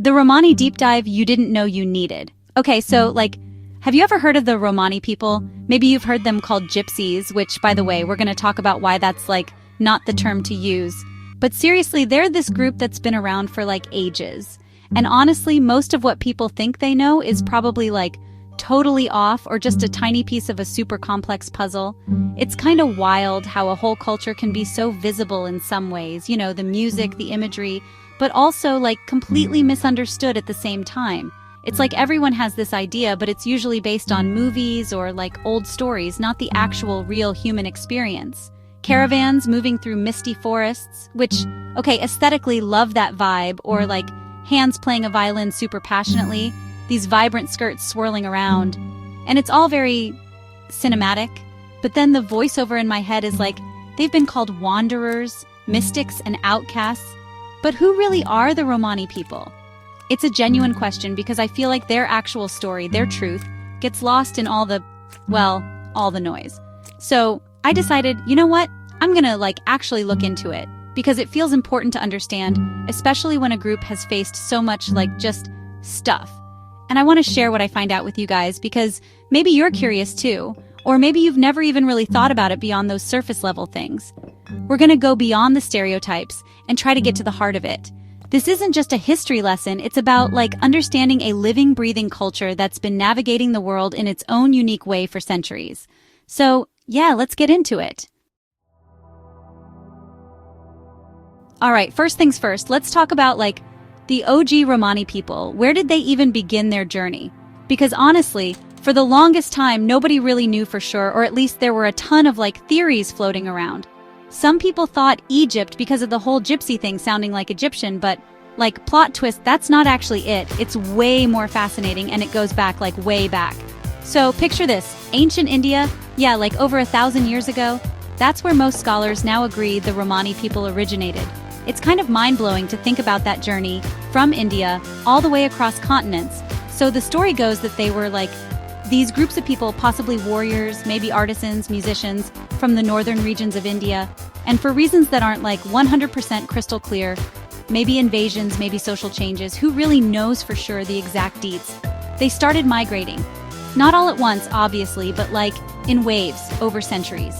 The Romani deep dive you didn't know you needed. Okay, so, have you ever heard of the Romani people? Maybe you've heard them called gypsies, which, by the way, we're going to talk about why that's, not the term to use. But seriously, they're this group that's been around for, ages. And honestly, most of what people think they know is probably, totally off or just a tiny piece of a super complex puzzle. It's kind of wild how a whole culture can be so visible in some ways, the music, the imagery, but also, completely misunderstood at the same time. It's like everyone has this idea, but it's usually based on movies or, old stories, not the actual real human experience. Caravans moving through misty forests, which, aesthetically love that vibe, or, hands playing a violin super passionately, these vibrant skirts swirling around. And it's all very cinematic, but then the voiceover in my head is they've been called wanderers, mystics, and outcasts. But who really are the Romani people? It's a genuine question because I feel like their actual story, their truth, gets lost in all the noise. So I decided, you know what? I'm gonna actually look into it because it feels important to understand, especially when a group has faced so much just stuff. And I want to share what I find out with you guys because maybe you're curious too, or maybe you've never even really thought about it beyond those surface level things. We're gonna go beyond the stereotypes and try to get to the heart of it. This isn't just a history lesson, it's about understanding a living, breathing culture that's been navigating the world in its own unique way for centuries. So, yeah, let's get into it. All right, first things first, let's talk about the OG Romani people. Where did they even begin their journey? Because honestly, for the longest time, nobody really knew for sure, or at least there were a ton of theories floating around. Some people thought Egypt because of the whole gypsy thing sounding like Egyptian, but plot twist, that's not actually it. It's way more fascinating and it goes back way back. So picture this, ancient India, yeah, over 1,000 years ago, that's where most scholars now agree the Romani people originated. It's kind of mind-blowing to think about that journey from India all the way across continents. So the story goes that they were these groups of people, possibly warriors, maybe artisans, musicians, from the northern regions of India, and for reasons that aren't 100% crystal clear, maybe invasions, maybe social changes, who really knows for sure the exact deets, they started migrating. Not all at once, obviously, but in waves over centuries.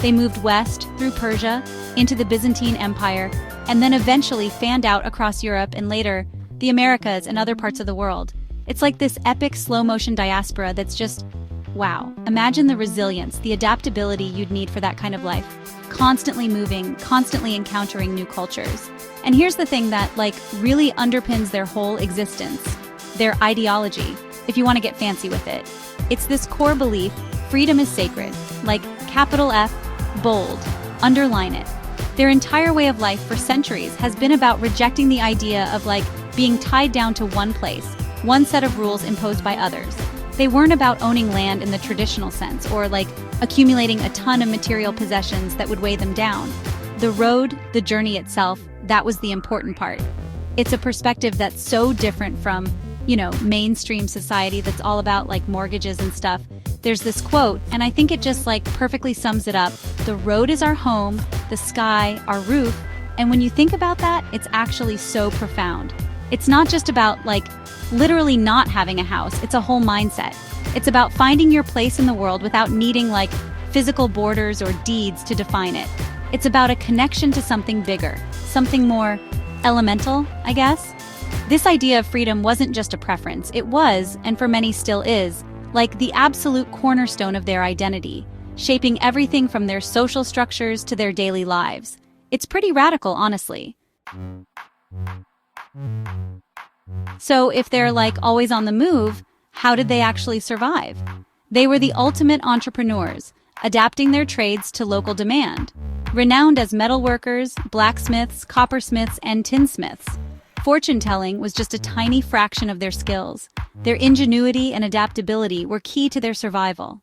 They moved west through Persia, into the Byzantine Empire, and then eventually fanned out across Europe and later the Americas and other parts of the world. It's this epic slow-motion diaspora that's just, wow. Imagine the resilience, the adaptability you'd need for that kind of life. Constantly moving, constantly encountering new cultures. And here's the thing that, really underpins their whole existence. Their ideology, if you want to get fancy with it. It's this core belief, freedom is sacred. Capital F, bold, underline it. Their entire way of life for centuries has been about rejecting the idea of, being tied down to one place, one set of rules imposed by others. They weren't about owning land in the traditional sense, or accumulating a ton of material possessions that would weigh them down. The road, the journey itself, that was the important part. It's a perspective that's so different from, mainstream society that's all about mortgages and stuff. There's this quote, and I think it just perfectly sums it up. The road is our home, the sky, our roof, and when you think about that, it's actually so profound. It's not just about literally not having a house, it's a whole mindset. It's about finding your place in the world without needing physical borders or deeds to define it. It's about a connection to something bigger, something more elemental, I guess. This idea of freedom wasn't just a preference, it was, and for many still is, the absolute cornerstone of their identity, shaping everything from their social structures to their daily lives. It's pretty radical, honestly. So if they're always on the move, how did they actually survive? They were the ultimate entrepreneurs, adapting their trades to local demand. Renowned as metalworkers, blacksmiths, coppersmiths, and tinsmiths, fortune-telling was just a tiny fraction of their skills. Their ingenuity and adaptability were key to their survival.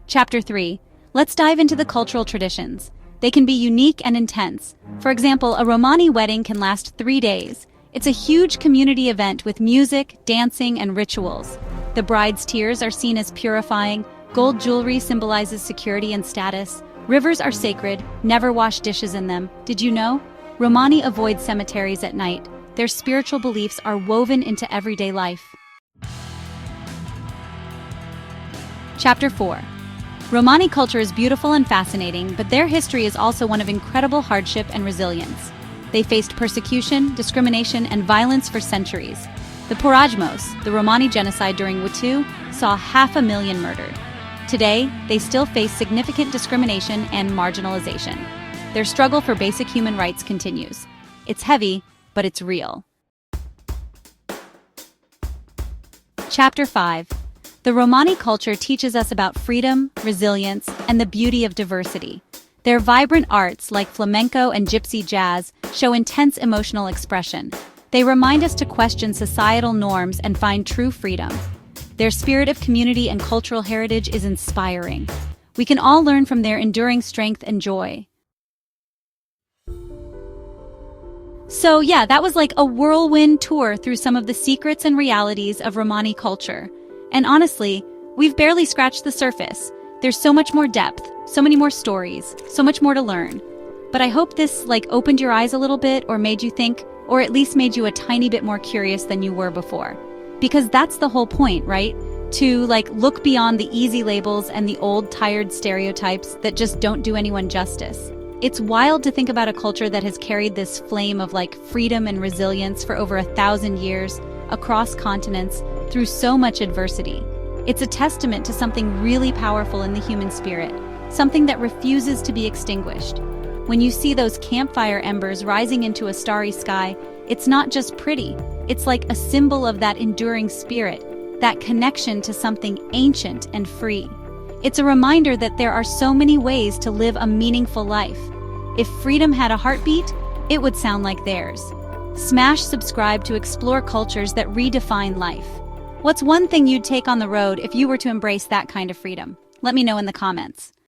Chapter 3. Let's dive into the cultural traditions. They can be unique and intense. For example, a Romani wedding can last 3 days. It's a huge community event with music, dancing, and rituals. The bride's tears are seen as purifying, gold jewelry symbolizes security and status, rivers are sacred, never wash dishes in them. Did you know? Romani avoid cemeteries at night. Their spiritual beliefs are woven into everyday life. Chapter 4. Romani culture is beautiful and fascinating, but their history is also one of incredible hardship and resilience. They faced persecution, discrimination, and violence for centuries. The Porajmos, the Romani genocide during Watu, saw 500,000 murdered. Today, they still face significant discrimination and marginalization. Their struggle for basic human rights continues. It's heavy, but it's real. Chapter 5. The Romani culture teaches us about freedom, resilience, and the beauty of diversity. Their vibrant arts, like flamenco and gypsy jazz, show intense emotional expression. They remind us to question societal norms and find true freedom. Their spirit of community and cultural heritage is inspiring. We can all learn from their enduring strength and joy. So yeah, that was like a whirlwind tour through some of the secrets and realities of Romani culture. And honestly, we've barely scratched the surface. There's so much more depth, so many more stories, so much more to learn. But I hope this opened your eyes a little bit, or made you think, or at least made you a tiny bit more curious than you were before. Because that's the whole point, right? To look beyond the easy labels and the old tired stereotypes that just don't do anyone justice. It's wild to think about a culture that has carried this flame of freedom and resilience for over 1,000 years, across continents, through so much adversity. It's a testament to something really powerful in the human spirit, something that refuses to be extinguished. When you see those campfire embers rising into a starry sky, it's not just pretty, it's like a symbol of that enduring spirit, that connection to something ancient and free. It's a reminder that there are so many ways to live a meaningful life. If freedom had a heartbeat, it would sound like theirs. Smash subscribe to explore cultures that redefine life. What's one thing you'd take on the road if you were to embrace that kind of freedom? Let me know in the comments.